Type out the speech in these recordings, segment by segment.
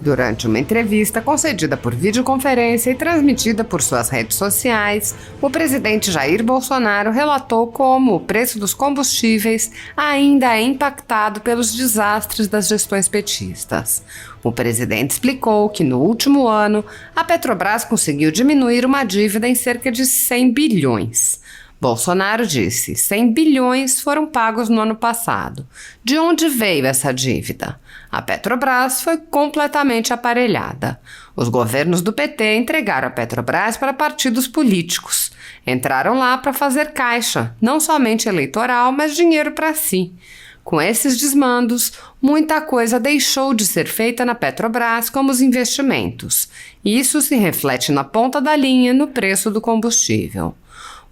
Durante uma entrevista concedida por videoconferência e transmitida por suas redes sociais, o presidente Jair Bolsonaro relatou como o preço dos combustíveis ainda é impactado pelos desastres das gestões petistas. O presidente explicou que no último ano, a Petrobras conseguiu diminuir uma dívida em cerca de 100 bilhões. Bolsonaro disse: 100 bilhões foram pagos no ano passado. De onde veio essa dívida? A Petrobras foi completamente aparelhada. Os governos do PT entregaram a Petrobras para partidos políticos. Entraram lá para fazer caixa, não somente eleitoral, mas dinheiro para si. Com esses desmandos, muita coisa deixou de ser feita na Petrobras, como os investimentos. Isso se reflete na ponta da linha no preço do combustível.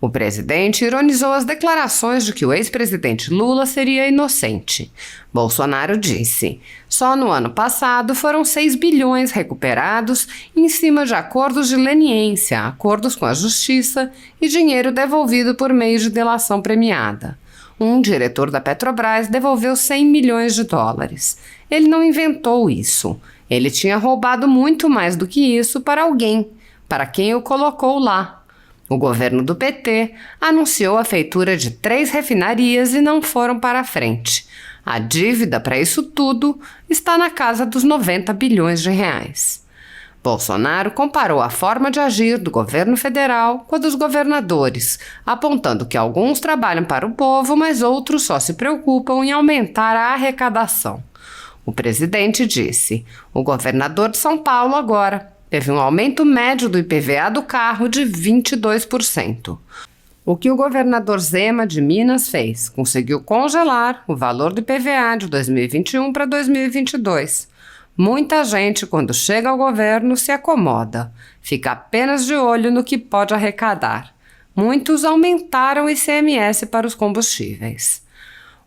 O presidente ironizou as declarações de que o ex-presidente Lula seria inocente. Bolsonaro disse: só no ano passado foram 6 bilhões recuperados em cima de acordos de leniência, acordos com a justiça e dinheiro devolvido por meio de delação premiada. Um diretor da Petrobras devolveu 100 milhões de dólares. Ele não inventou isso. Ele tinha roubado muito mais do que isso para alguém, para quem o colocou lá. O governo do PT anunciou a feitura de 3 refinarias e não foram para a frente. A dívida para isso tudo está na casa dos 90 bilhões de reais. Bolsonaro comparou a forma de agir do governo federal com a dos governadores, apontando que alguns trabalham para o povo, mas outros só se preocupam em aumentar a arrecadação. O presidente disse: o governador de São Paulo agora teve um aumento médio do IPVA do carro de 22%. O que o governador Zema de Minas fez? Conseguiu congelar o valor do IPVA de 2021 para 2022. Muita gente, quando chega ao governo, se acomoda. Fica apenas de olho no que pode arrecadar. Muitos aumentaram o ICMS para os combustíveis.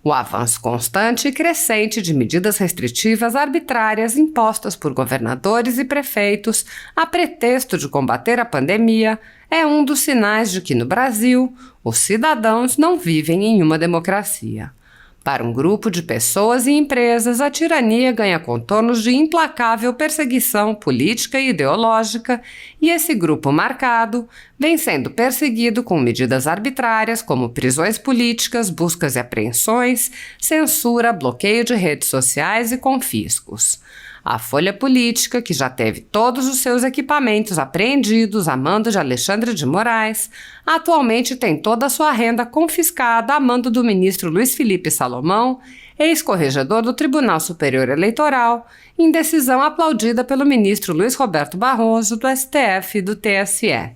O avanço constante e crescente de medidas restritivas arbitrárias impostas por governadores e prefeitos a pretexto de combater a pandemia é um dos sinais de que no Brasil os cidadãos não vivem em uma democracia. Para um grupo de pessoas e empresas, a tirania ganha contornos de implacável perseguição política e ideológica, e esse grupo marcado vem sendo perseguido com medidas arbitrárias como prisões políticas, buscas e apreensões, censura, bloqueio de redes sociais e confiscos. A Folha Política, que já teve todos os seus equipamentos apreendidos a mando de Alexandre de Moraes, atualmente tem toda a sua renda confiscada a mando do ministro Luiz Felipe Salomão, ex-corregedor do Tribunal Superior Eleitoral, em decisão aplaudida pelo ministro Luiz Roberto Barroso, do STF e do TSE.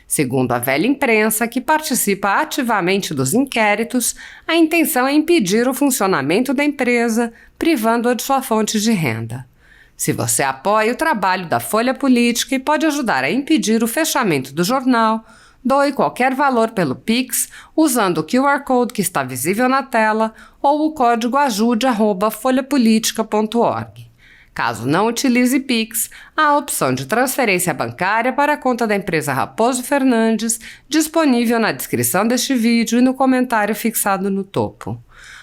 Segundo a velha imprensa, que participa ativamente dos inquéritos, a intenção é impedir o funcionamento da empresa, privando-a de sua fonte de renda. Se você apoia o trabalho da Folha Política e pode ajudar a impedir o fechamento do jornal, doe qualquer valor pelo Pix usando o QR Code que está visível na tela ou o código ajude@folhapolitica.org. Caso não utilize Pix, há a opção de transferência bancária para a conta da empresa Raposo Fernandes, disponível na descrição deste vídeo e no comentário fixado no topo.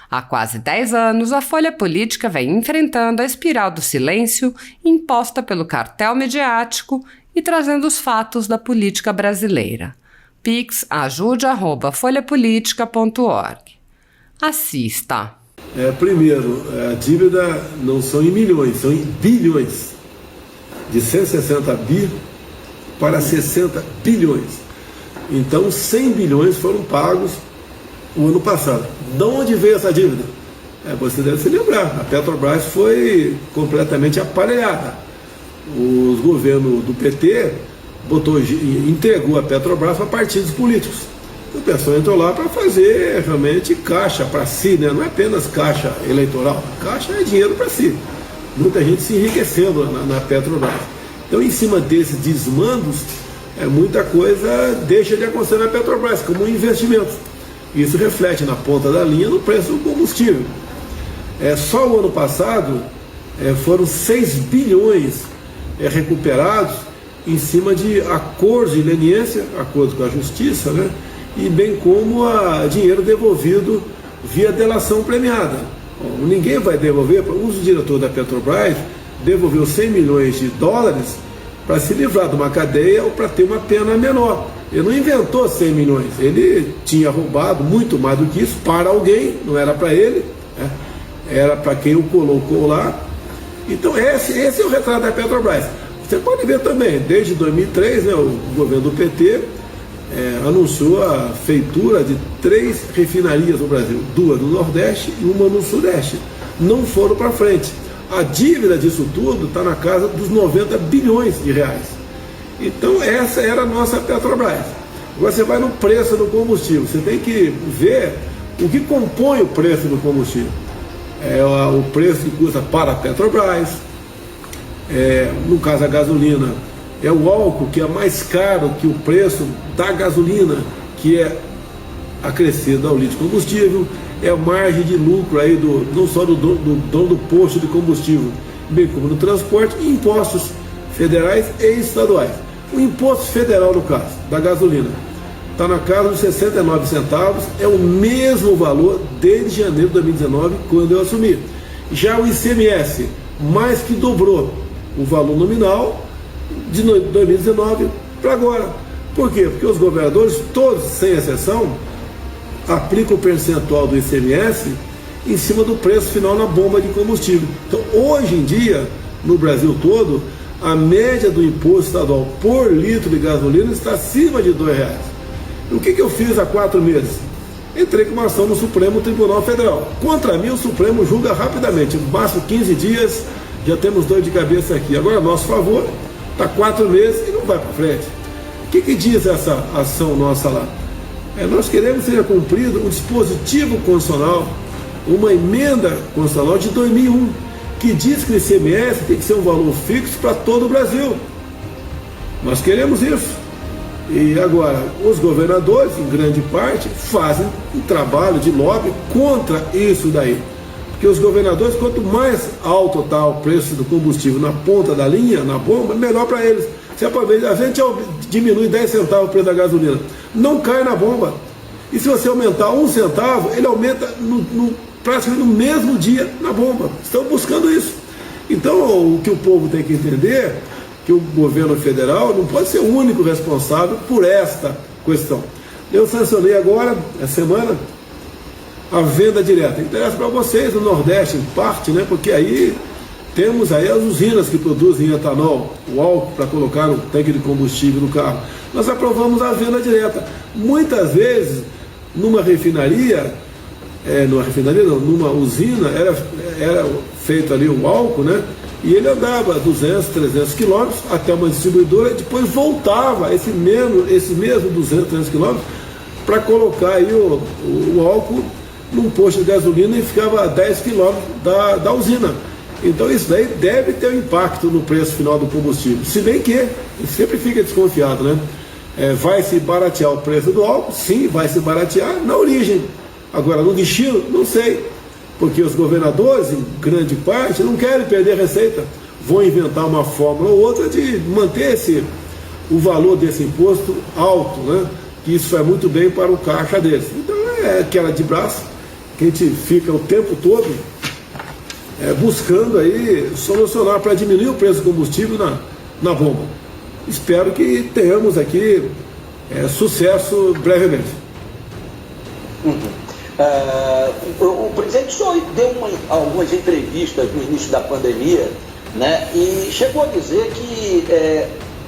Há quase 10 anos, a Folha Política vem enfrentando a espiral do silêncio imposta pelo cartel midiático e trazendo os fatos da política brasileira. Pix ajude@folhapolitica.org. Assista. Primeiro, a dívida não são em milhões, são em bilhões. De 160 bi para 60 bilhões. Então, 100 bilhões foram pagos o ano passado. De onde veio essa dívida? Você deve se lembrar, a Petrobras foi completamente aparelhada. Os governos do PT entregou a Petrobras para partidos políticos. O pessoal entrou lá para fazer realmente caixa para si, né? Não é apenas caixa eleitoral, caixa é dinheiro para si. Muita gente se enriquecendo na Petrobras. Então, em cima desses desmandos, muita coisa deixa de acontecer na Petrobras, como um investimento. Isso reflete na ponta da linha no preço do combustível. Só o ano passado foram 6 bilhões recuperados em cima de acordos de leniência, acordos com a justiça, né? E bem como dinheiro devolvido via delação premiada. Ninguém vai devolver. Um dos diretores da Petrobras devolveu 100 milhões de dólares para se livrar de uma cadeia ou para ter uma pena menor. Ele não inventou 100 milhões, ele tinha roubado muito mais do que isso para alguém, não era para ele, né? Era para quem o colocou lá. Então esse é o retrato da Petrobras. Você pode ver também, desde 2003, né, o governo do PT anunciou a feitura de 3 refinarias no Brasil, 2 no Nordeste e uma no Sudeste. Não foram para frente. A dívida disso tudo está na casa dos 90 bilhões de reais. Então essa era a nossa Petrobras. Agora você vai no preço do combustível, você tem que ver o que compõe o preço do combustível. É o preço que custa para a Petrobras, no caso a gasolina, é o álcool que é mais caro que o preço da gasolina, que é acrescido ao litro de combustível, é a margem de lucro aí não só do dono do posto de combustível, bem como do transporte, e impostos federais e estaduais. O imposto federal, no caso, da gasolina, está na casa dos 69 centavos, é o mesmo valor desde janeiro de 2019, quando eu assumi. Já o ICMS, mais que dobrou o valor nominal de 2019 para agora. Por quê? Porque os governadores, todos sem exceção, aplicam o percentual do ICMS em cima do preço final na bomba de combustível. Então, hoje em dia, no Brasil todo, a média do imposto estadual por litro de gasolina está acima de R$2. O que eu fiz há 4 meses? Entrei com uma ação no Supremo Tribunal Federal. Contra mim, o Supremo julga rapidamente. Basta 15 dias, já temos dor de cabeça aqui. Agora, a nosso favor, está 4 meses e não vai para frente. O que diz essa ação nossa lá? Nós queremos que seja cumprido um dispositivo constitucional, uma emenda constitucional de 2001, que diz que o ICMS tem que ser um valor fixo para todo o Brasil. Nós queremos isso. E agora, os governadores, em grande parte, fazem um trabalho de lobby contra isso daí. Porque os governadores, quanto mais alto está o preço do combustível na ponta da linha, na bomba, melhor para eles. Se a gente diminui 10 centavos o preço da gasolina, não cai na bomba. E se você aumentar 1 centavo, ele aumenta praticamente no mesmo dia na bomba. Estão buscando isso. Então, o que o povo tem que entender, que o governo federal não pode ser o único responsável por esta questão. Eu sancionei agora, essa semana, a venda direta. Interessa para vocês no Nordeste, em parte, né? Porque aí temos aí as usinas que produzem etanol, o álcool para colocar no tanque de combustível do carro. Nós aprovamos a venda direta. Muitas vezes, numa refinaria, numa usina, era feito ali o álcool, né? E ele andava 200, 300 quilômetros até uma distribuidora, e depois voltava esse mesmo 200, 300 quilômetros para colocar aí o álcool num posto de gasolina e ficava a 10 quilômetros da usina. Então isso daí deve ter um impacto no preço final do combustível. Se bem que sempre fica desconfiado, né? Vai se baratear o preço do álcool? Sim, vai se baratear na origem. Agora, no destino, não sei. Porque os governadores, em grande parte, não querem perder receita. Vão inventar uma fórmula ou outra de manter o valor desse imposto alto, né? Que isso vai muito bem para o caixa deles. Então é aquela de braço que a gente fica o tempo todo buscando aí solucionar para diminuir o preço do combustível na bomba. Espero que tenhamos aqui sucesso brevemente. O presidente só deu algumas entrevistas no início da pandemia, né, e chegou a dizer que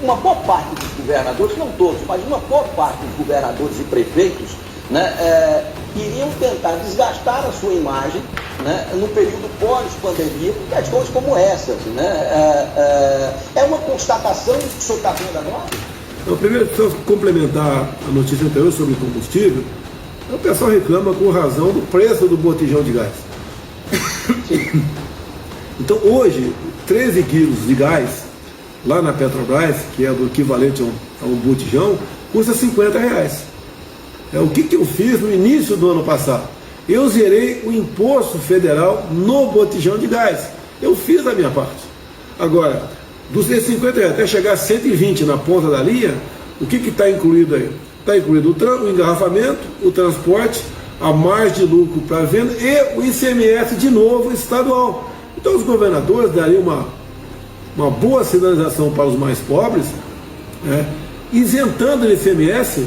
uma boa parte dos governadores, não todos, mas uma boa parte dos governadores e prefeitos, né, iriam tentar desgastar a sua imagem, né, no período pós-pandemia, por questões como essas. Né, é uma constatação que o senhor está vendo agora? Então, primeiro, preciso complementar a notícia anterior sobre o combustível. O pessoal reclama com razão do preço do botijão de gás. Sim. Então hoje, 13 quilos de gás, lá na Petrobras, que é do equivalente a um botijão, custa R$50. O que eu fiz no início do ano passado? Eu zerei o imposto federal no botijão de gás. Eu fiz a minha parte. Agora, dos R$50 até chegar a 120 na ponta da linha, o que está incluído aí? Está incluído o engarrafamento, o transporte, a margem de lucro para a venda e o ICMS de novo estadual. Então os governadores dariam uma boa sinalização para os mais pobres, né, isentando do ICMS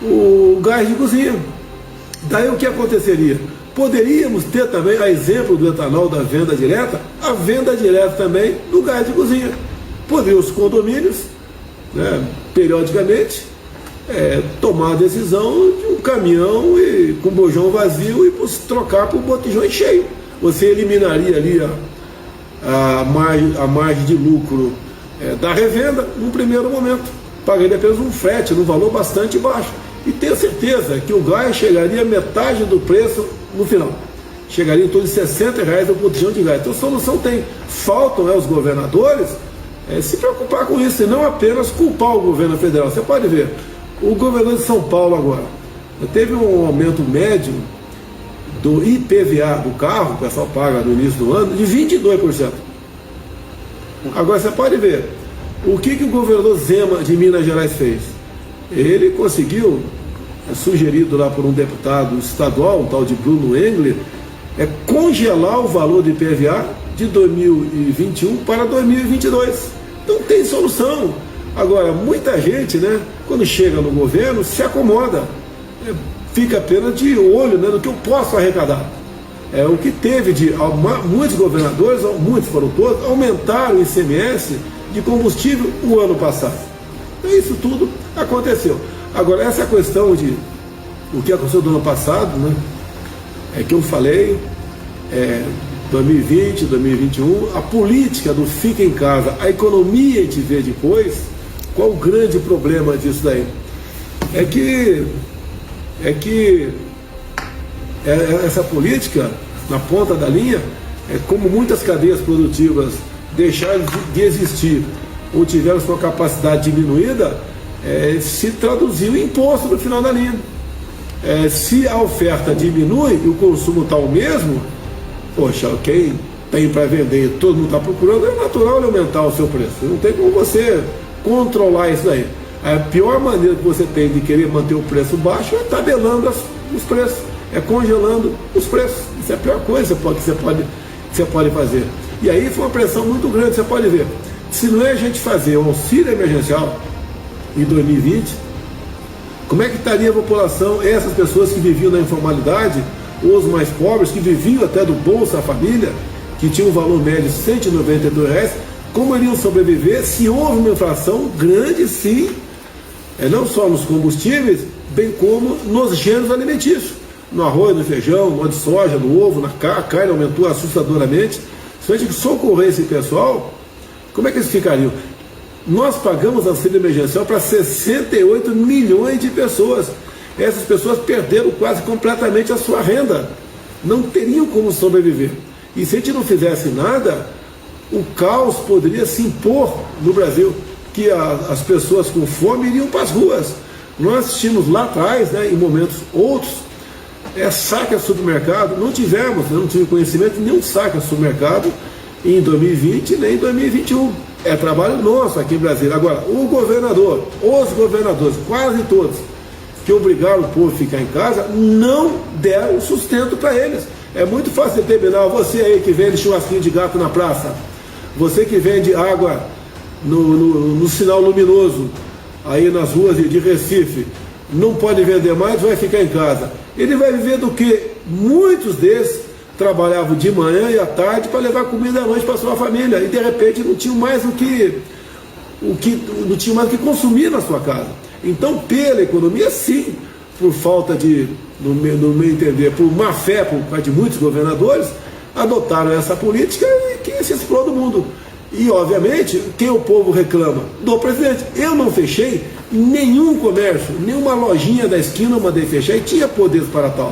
o gás de cozinha. Daí o que aconteceria? Poderíamos ter também, a exemplo do etanol da venda direta, a venda direta também do gás de cozinha. Poderiam os condomínios, né, periodicamente, tomar a decisão de um caminhão com bojão vazio e trocar por botijões cheios. Você eliminaria ali a margem de lucro da revenda num primeiro momento. Pagaria apenas um frete num valor bastante baixo. E tenho certeza que o gás chegaria a metade do preço no final. Chegaria em torno de R$60 o botijão de gás. Então a solução tem. Faltam os governadores se preocupar com isso e não apenas culpar o governo federal. Você pode ver, o governador de São Paulo agora teve um aumento médio do IPVA do carro, o pessoal paga no início do ano, de 22%. Agora você pode ver, o que o governador Zema de Minas Gerais fez? Ele conseguiu, sugerido lá por um deputado estadual, um tal de Bruno Engler, congelar o valor do IPVA de 2021 para 2022. Então tem solução. Agora, muita gente, né, quando chega no governo, se acomoda, fica apenas de olho, né, no que eu posso arrecadar. O que teve de muitos governadores, muitos foram todos, aumentaram o ICMS de combustível o ano passado. Então isso tudo aconteceu. Agora, essa questão de o que aconteceu do ano passado, né, que eu falei, 2020, 2021, a política do fica em casa, a economia a gente vê depois. Qual o grande problema disso daí? É que essa política, na ponta da linha, como muitas cadeias produtivas deixaram de existir ou tiveram sua capacidade diminuída, se traduziu em imposto no final da linha. Se a oferta diminui e o consumo está o mesmo, poxa, quem tem para vender e todo mundo está procurando, é natural ele aumentar o seu preço. Não tem como você controlar isso daí. A pior maneira que você tem de querer manter o preço baixo é tabelando os preços, congelando os preços. Isso é a pior coisa que você pode fazer. E aí foi uma pressão muito grande, você pode ver. Se não é a gente fazer o auxílio emergencial em 2020, como é que estaria a população, essas pessoas que viviam na informalidade, os mais pobres, que viviam até do Bolsa Família, que tinha um valor médio de R$192, como iriam sobreviver se houve uma inflação grande, sim, não só nos combustíveis, bem como nos gêneros alimentícios, no arroz, no feijão, no óleo de soja, no ovo, na carne aumentou assustadoramente. Se a gente socorrer esse pessoal, como é que eles ficariam? Nós pagamos auxílio emergencial para 68 milhões de pessoas. Essas pessoas perderam quase completamente a sua renda, não teriam como sobreviver. E se a gente não fizesse nada, o caos poderia se impor no Brasil, que as pessoas com fome iriam para as ruas. Nós assistimos lá atrás, né, em momentos outros, saque a supermercado, não tive conhecimento de nenhum saque a supermercado em 2020 nem em 2021. É trabalho nosso aqui em Brasília. Agora, os governadores, quase todos, que obrigaram o povo a ficar em casa, não deram sustento para eles. É muito fácil determinar, você aí que vende churrasquinho de gato na praça, você que vende água no sinal luminoso, aí nas ruas de Recife, não pode vender mais, vai ficar em casa. Ele vai viver do que muitos desses trabalhavam de manhã e à tarde para levar comida à noite para sua família, e de repente não tinham mais o que consumir na sua casa. Então, pela economia, sim, por falta de, no meu entender, por má fé por parte de muitos governadores, adotaram essa política e que se exploda o mundo. E, obviamente, quem o povo reclama? Do presidente. Eu não fechei nenhum comércio, nenhuma lojinha da esquina eu mandei fechar, e tinha poderes para tal.